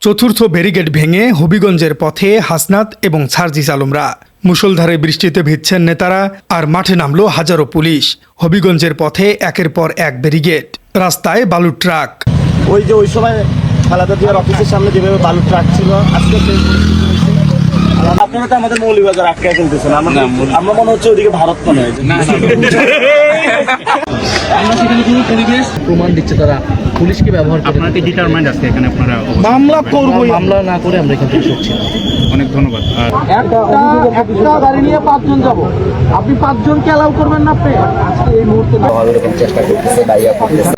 চতুর্থ ব্যারিকেড ভেঙে হবিগঞ্জের পথে হাসনাত এবং সার্জিস আলমরা। মুষলধারে বৃষ্টিতে ভিজছেন নেতারা, আর মাঠে নামলো হাজারো পুলিশ। হবিগঞ্জের পথে একের পর এক ব্যারিকেড, রাস্তায় বালুর ট্রাক। ওই সময় খালেদা জিয়ার অফিসের সামনে যেভাবে বালুর ট্রাক ছিল, আজকে আপনারা তো আমাদের মৌলভীবাজার আটকায় ফেলতেছেন। আমরা মনে হচ্ছে ওইদিকে ভারত মনে হয় প্রমাণ দিচ্ছে তারা পুলিশকে ব্যবহার করে। আপনাকে ডিটারমাইন্ড আছে এখানে, আপনারা মামলা করবো, মামলা না করে আমরা এখান থেকে সরছি। অনেক ধন্যবাদ। একটা গাড়ি নিয়ে 5 জন যাব, আপনি 5 জনকে অ্যালাউ করবেন না? আপনি এই মুহূর্তে চেষ্টা করতেছে, দাইয়া করতেছে।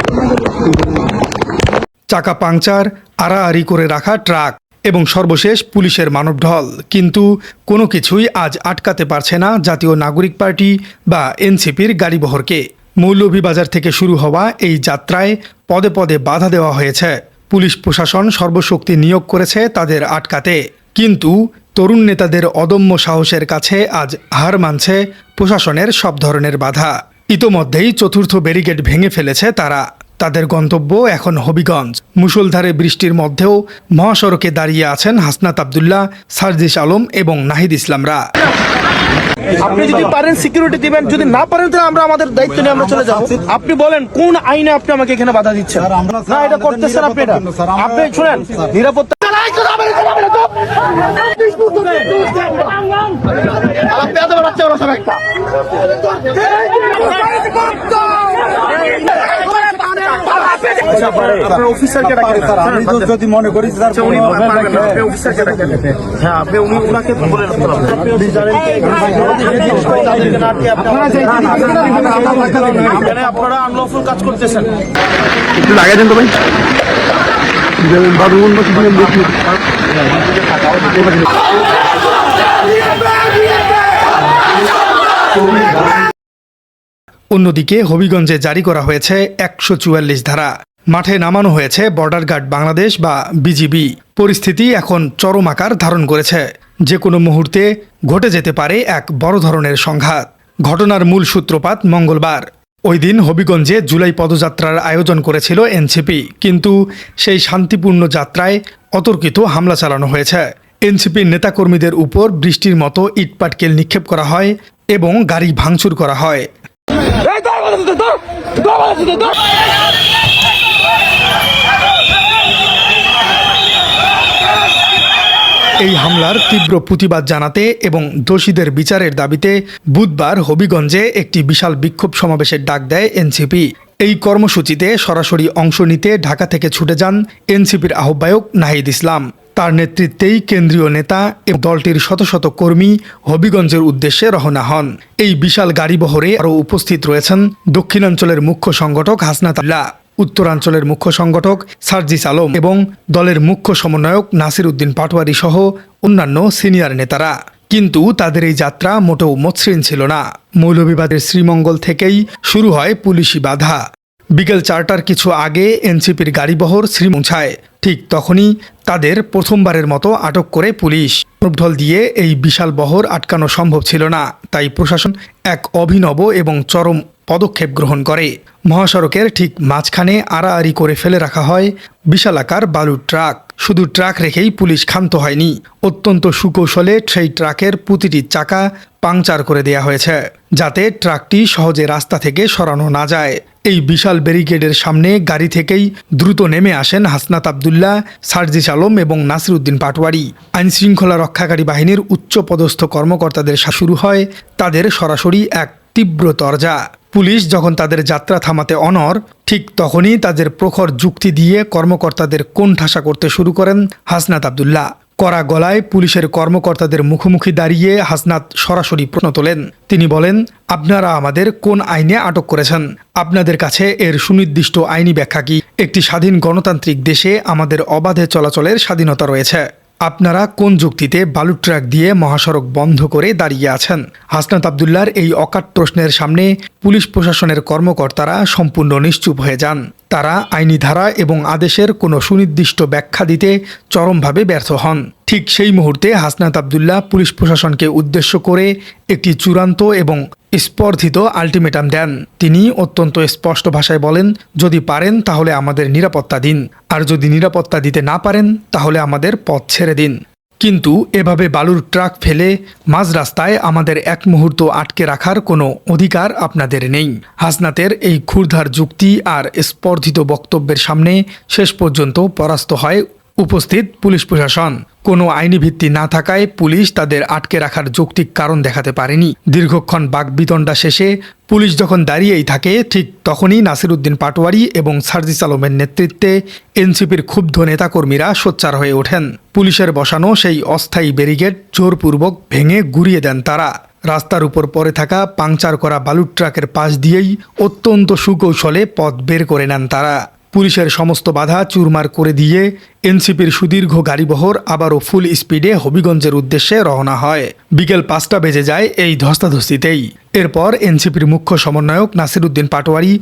চাকা পাংচার, আড়াআড়ি করে রাখা ট্রাক এবং সর্বশেষ পুলিশের মানবঢল। কিন্তু কোনো কিছুই আজ আটকাতে পারছে না জাতীয় নাগরিক পার্টি বা এনসিপির গাড়িবহরকে। মৌলভীবাজার থেকে শুরু হওয়া এই যাত্রায় পদে পদে বাধা দেওয়া হয়েছে। পুলিশ প্রশাসন সর্বশক্তি নিয়োগ করেছে তাদের আটকাতে, কিন্তু তরুণ নেতাদের অদম্য সাহসের কাছে আজ হার মানছে প্রশাসনের সব ধরনের বাধা। ইতোমধ্যেই চতুর্থ ব্যারিকেড ভেঙে ফেলেছে তারা। তাদের গন্তব্য এখন হবিগঞ্জ। মুষলধারে বৃষ্টির মধ্যেও মহাসড়কে দাঁড়িয়ে আছেন হাসনাত আব্দুল্লাহ, সার্জিস আলম এবং নাহিদ ইসলামরা। আপনি যদি পারেন সিকিউরিটি দিবেন, যদি না পারেন তাহলে আমরা আমাদের দায়িত্ব নিয়ে আমরা চলে যাব। আপনি বলেন কোন আইনে আপনি আমাকে এখানে বাধা দিচ্ছেন? না, এটা করতেছেন আপনি। এটা আপনি শুনেন, নিরাপত্তা যদি মনে করি আপনারা আনলফুল কাজ করতেছেন। একটু লাগাই দেন তো ভাই। অন্যদিকে হবিগঞ্জে জারি করা হয়েছে 144 ধারা। মাঠে নামানো হয়েছে বর্ডার গার্ড বাংলাদেশ বা বিজিবি। পরিস্থিতি এখন চরম আকার ধারণ করেছে। যে কোনো মুহূর্তে ঘটে যেতে পারে এক বড় ধরনের সংঘাত। ঘটনার মূল সূত্রপাত মঙ্গলবার। ওই দিন হবিগঞ্জে জুলাই পদযাত্রার আয়োজন করেছিল এনসিপি, কিন্তু সেই শান্তিপূর্ণ যাত্রায় অতর্কিত হামলা চালানো হয়েছে। এনসিপির নেতাকর্মীদের উপর বৃষ্টির মতো ইটপাটকেল নিক্ষেপ করা হয় এবং গাড়ি ভাঙচুর করা হয়। এই হামলার তীব্র প্রতিবাদ জানাতে এবং দোষীদের বিচারের দাবিতে বুধবার হবিগঞ্জে একটি বিশাল বিক্ষোভ সমাবেশের ডাক দেয় এনসিপি। এই কর্মসূচিতে সরাসরি অংশ নিতে ঢাকা থেকে ছুটে যান এনসিপির আহ্বায়ক নাহিদ ইসলাম। তার নেতৃত্বেই কেন্দ্রীয় নেতা এবং দলটির শত শত কর্মী হবিগঞ্জের উদ্দেশ্যে রওনা হন। এই বিশাল গাড়িবহরে আরও উপস্থিত রয়েছেন দক্ষিণাঞ্চলের মুখ্য সংগঠক হাসনাত আব্দুল্লাহ, উত্তরাঞ্চলের মুখ্য সংগঠক সার্জিস আলম এবং দলের মুখ্য সমন্বয়ক নাসির উদ্দিন পাটোয়ারি সহ অন্যান্য সিনিয়র নেতারা। কিন্তু তাদের এই যাত্রা মোটেও মসৃণ ছিল না। মৌলভীবাজারের শ্রীমঙ্গল থেকেই শুরু হয় পুলিশি বাধা। বিকেল 4টার কিছু আগে এনসিপির গাড়িবহর পৌঁছায়। ঠিক তখনই তাদের প্রথমবারের মতো আটক করে পুলিশ। মানবঢল দিয়ে এই বিশাল বহর আটকানো সম্ভব ছিল না, তাই প্রশাসন এক অভিনব এবং চরম পদক্ষেপ গ্রহণ করে। মহাসড়কের ঠিক মাঝখানে আড়াআড়ি করে ফেলে রাখা হয় বিশালাকার বালুর ট্রাক। শুধু ট্রাক রেখেই পুলিশ ক্ষান্ত হয়নি, অত্যন্ত সুকৌশলে সেই ট্রাকের প্রতিটি চাকা পাংচার করে দেয়া হয়েছে, যাতে ট্রাকটি সহজে রাস্তা থেকে সরানো না যায়। এই বিশাল ব্যারিকেডের সামনে গাড়ি থেকেই দ্রুত নেমে আসেন হাসনাত আব্দুল্লাহ, সার্জিস আলম এবং নাসির উদ্দিন পাটোয়ারি। আইনশৃঙ্খলা রক্ষাকারী বাহিনীর উচ্চপদস্থ কর্মকর্তাদের শুরু হয় তাদের সরাসরি এক তীব্র তরজা। পুলিশ যখন তাদের যাত্রা থামাতে অনড়, ঠিক তখনই তাদের প্রখর যুক্তি দিয়ে কর্মকর্তাদের কোণঠাসা করতে শুরু করেন হাসনাত আব্দুল্লাহ। কড়া গলায় পুলিশের কর্মকর্তাদের মুখোমুখি দাঁড়িয়ে হাসনাত সরাসরি প্রশ্ন তোলেন। তিনি বলেন, আপনারা আমাদের কোন আইনে আটক করেছেন? আপনাদের কাছে এর সুনির্দিষ্ট আইনি ব্যাখ্যা কি? একটি স্বাধীন গণতান্ত্রিক দেশে আমাদের অবাধে চলাচলের স্বাধীনতা রয়েছে। আপনারা কোন যুক্তিতে বালুর ট্রাক দিয়ে মহাসড়ক বন্ধ করে দাঁড়িয়ে আছেন? হাসনাত আব্দুল্লাহর এই অকাট প্রশ্নের সামনে পুলিশ প্রশাসনের কর্মকর্তারা সম্পূর্ণ নিশ্চুপ হয়ে যান। তারা আইনি ধারা এবং আদেশের কোনো সুনির্দিষ্ট ব্যাখ্যা দিতে চরমভাবে ব্যর্থ হন। ঠিক সেই মুহূর্তে হাসনাত আব্দুল্লাহ পুলিশ প্রশাসনকে উদ্দেশ্য করে একটি চূড়ান্ত এবং স্পর্ধিত আলটিমেটাম দেন। তিনি অত্যন্ত স্পষ্ট ভাষায় বলেন, যদি পারেন তাহলে আমাদের নিরাপত্তা দিন, আর যদি নিরাপত্তা দিতে না পারেন তাহলে আমাদের পথ ছেড়ে দিন। কিন্তু এভাবে বালুর ট্রাক ফেলে মাঝ রাস্তায় আমাদের এক মুহূর্ত আটকে রাখার কোনো অধিকার আপনাদের নেই। হাসনাতের এই ক্ষুরধার যুক্তি আর স্পর্ধিত বক্তব্যের সামনে শেষ পর্যন্ত পরাস্ত হয় উপস্থিত পুলিশ প্রশাসন। কোনো আইনি ভিত্তি না থাকায় পুলিশ তাদের আটকে রাখার যৌক্তিক কারণ দেখাতে পারেনি। দীর্ঘক্ষণ বাকবিতণ্ডা শেষে পুলিশ যখন দাঁড়িয়েই থাকে, ঠিক তখনই নাসিরউদ্দিন পাটোয়ারি এবং সার্জিস আলমের নেতৃত্বে এনসিপির ক্ষুব্ধ নেতাকর্মীরা সোচ্চার হয়ে ওঠেন। পুলিশের বসানো সেই অস্থায়ী ব্যারিকেড জোরপূর্বক ভেঙে গুঁড়িয়ে দেন তারা। রাস্তার উপর পড়ে থাকা পাংচার করা বালুর ট্রাকের পাশ দিয়েই অত্যন্ত সুকৌশলে পথ বের করে নেন তারা। পুলিশের সমস্ত বাধা চুরমার করে দিয়ে এনসিপির সুদীর্ঘ গাড়িবহর আবারও ফুল স্পিডে হবিগঞ্জের উদ্দেশ্যে রওনা হয়। বিকেল 5টা বেজে যায় এই ধস্তাধস্তিতেই। এরপর এনসিপির মুখ্য সমন্বয়ক নাসিরউদ্দিন পাটোয়ারি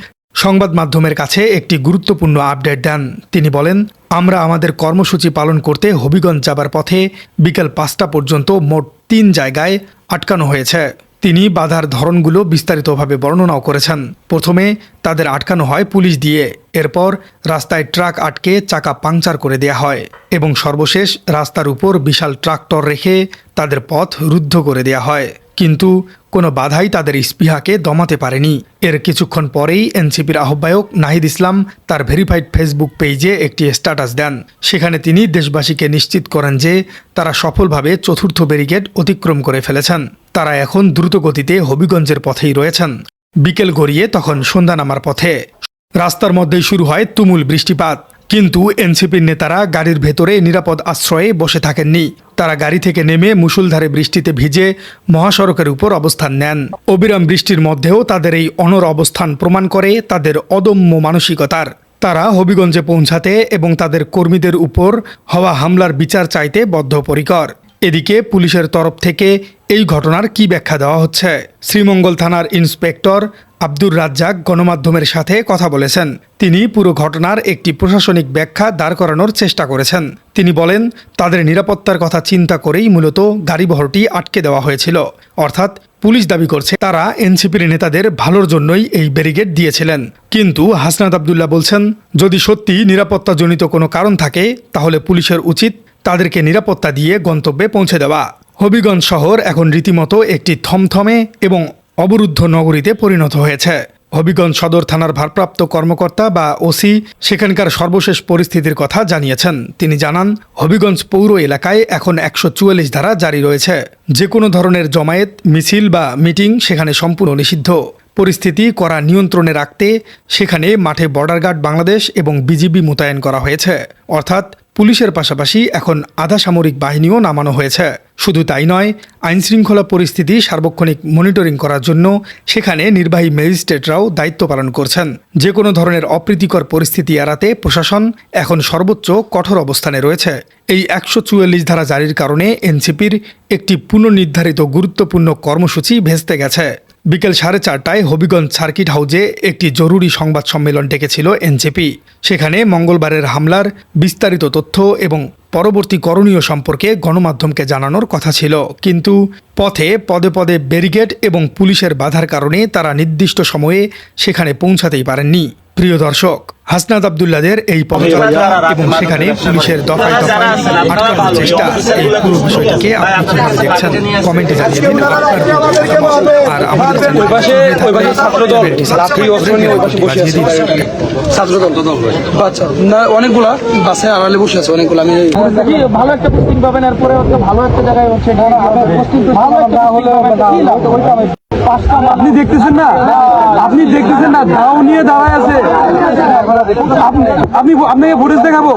সংবাদ মাধ্যমের কাছে একটি গুরুত্বপূর্ণ আপডেট দেন। তিনি বলেন, আমরা আমাদের কর্মসূচি পালন করতে হবিগঞ্জ যাবার পথে বিকেল 5টা পর্যন্ত মোট 3 জায়গায় আটকানো হয়েছে। তিনি বাধার ধরনগুলো বিস্তারিতভাবে বর্ণনাও করেছেন। প্রথমে তাদের আটকানো হয় পুলিশ দিয়ে, এরপর রাস্তায় ট্রাক আটকে চাকা পাংচার করে দেয়া হয় এবং সর্বশেষ রাস্তার উপর বিশাল ট্রাক্টর রেখে তাদের পথ রুদ্ধ করে দেয়া হয়। কিন্তু কোনো বাধাই তাদের স্পৃহাকে দমাতে পারেনি। এর কিছুক্ষণ পরেই এনসিপির আহ্বায়ক নাহিদ ইসলাম তার ভেরিফাইড ফেসবুক পেজে একটি স্ট্যাটাস দেন। সেখানে তিনি দেশবাসীকে নিশ্চিত করেন যে তারা সফলভাবে চতুর্থ ব্যারিকেড অতিক্রম করে ফেলেছেন। তারা এখন দ্রুতগতিতে হবিগঞ্জের পথেই রয়েছেন। বিকেল গড়িয়ে তখন সন্ধ্যা নামার পথে। রাস্তার মধ্যেই শুরু হয় তুমুল বৃষ্টিপাত। কিন্তু এনসিপির নেতারা গাড়ির ভেতরে নিরাপদ আশ্রয়ে বসে থাকেননি। তারা গাড়ি থেকে নেমে মুষলধারে বৃষ্টিতে ভিজে মহাসড়কের উপর অবস্থান নেন। অবিরাম বৃষ্টির মধ্যেও তাদের এই অনড় অবস্থান প্রমাণ করে তাদের অদম্য মানসিকতার। তারা হবিগঞ্জে পৌঁছাতে এবং তাদের কর্মীদের উপর হওয়া হামলার বিচার চাইতে বদ্ধপরিকর। এদিকে পুলিশের তরফ থেকে এই ঘটনার কী ব্যাখ্যা দেওয়া হচ্ছে? শ্রীমঙ্গল থানার ইন্সপেক্টর আব্দুর রাজ্জাক গণমাধ্যমের সাথে কথা বলেছেন। তিনি পুরো ঘটনার একটি প্রশাসনিক ব্যাখ্যা দাঁড় করানোর চেষ্টা করেছেন। তিনি বলেন, তাদের নিরাপত্তার কথা চিন্তা করেই মূলত গাড়িবহরটি আটকে দেওয়া হয়েছিল। অর্থাৎ পুলিশ দাবি করছে তারা এনসিপির নেতাদের ভালোর জন্যই এই ব্যারিকেড দিয়েছিলেন। কিন্তু হাসনাত আব্দুল্লাহ বলছেন, যদি সত্যি নিরাপত্তাজনিত কোনো কারণ থাকে তাহলে পুলিশের উচিত তাদেরকে নিরাপত্তা দিয়ে গন্তব্যে পৌঁছে দেওয়া। হবিগঞ্জ শহর এখন রীতিমতো একটি থমথমে এবং অবরুদ্ধ নগরীতে পরিণত হয়েছে। হবিগঞ্জ সদর থানার ভারপ্রাপ্ত কর্মকর্তা বা ওসি সেখানকার সর্বশেষ পরিস্থিতির কথা জানিয়েছেন। তিনি জানান, হবিগঞ্জ পৌর এলাকায় এখন 144 ধারা জারি রয়েছে। যে কোনো ধরনের জমায়েত, মিছিল বা মিটিং সেখানে সম্পূর্ণ নিষিদ্ধ। পরিস্থিতি কড়া নিয়ন্ত্রণে রাখতে সেখানে মাঠে বর্ডার গার্ড বাংলাদেশ এবং বিজিবি মোতায়েন করা হয়েছে। অর্থাৎ পুলিশের পাশাপাশি এখন আধা সামরিক বাহিনীও নামানো হয়েছে। শুধু তাই নয়, আইনশৃঙ্খলা পরিস্থিতি সার্বক্ষণিক মনিটরিং করার জন্য সেখানে নির্বাহী ম্যাজিস্ট্রেটরাও দায়িত্ব পালন করছেন। যে কোনো ধরনের অপ্রীতিকর পরিস্থিতি এড়াতে প্রশাসন এখন সর্বোচ্চ কঠোর অবস্থানে রয়েছে। এই 144 ধারা জারির কারণে এনসিপির একটি পুনর্নির্ধারিত গুরুত্বপূর্ণ কর্মসূচি ভেস্তে গেছে। বিকেল 4:30টায় হবিগঞ্জ সার্কিট হাউজে একটি জরুরি সংবাদ সম্মেলন ডেকেছিল এনসিপি। সেখানে মঙ্গলবারের হামলার বিস্তারিত তথ্য এবং পরবর্তী করণীয় সম্পর্কে গণমাধ্যমকে জানানোর কথা ছিল। কিন্তু পথে পদে পদে ব্যারিকেড এবং পুলিশের বাধার কারণে তারা নির্দিষ্ট সময়ে সেখানে পৌঁছাতেই পারেননি। প্রিয় দর্শক, হাসনাত আব্দুল্লাহদের এই পদযাত্রা এবং সেখানে পুলিশের দফায় দফায় আটকানোর চেষ্টা, এই পুরো বিষয়টাকে আপনি কিভাবে দেখছেন কমেন্টে জানিয়ে দিন আপনার মতামত। আর আমাদের অনেকগুলা বাসে আড়ালে বসে আছে, অনেকগুলো আমি ভালো একটা পোস্টিং পাবেন, এরপরে ভালো একটা জায়গায় হচ্ছে আপনি দেখতেছেন না দাও নিয়ে দাঁড়ায় আছে। আপনি আপনাকে ফুটেজ দেখাবো।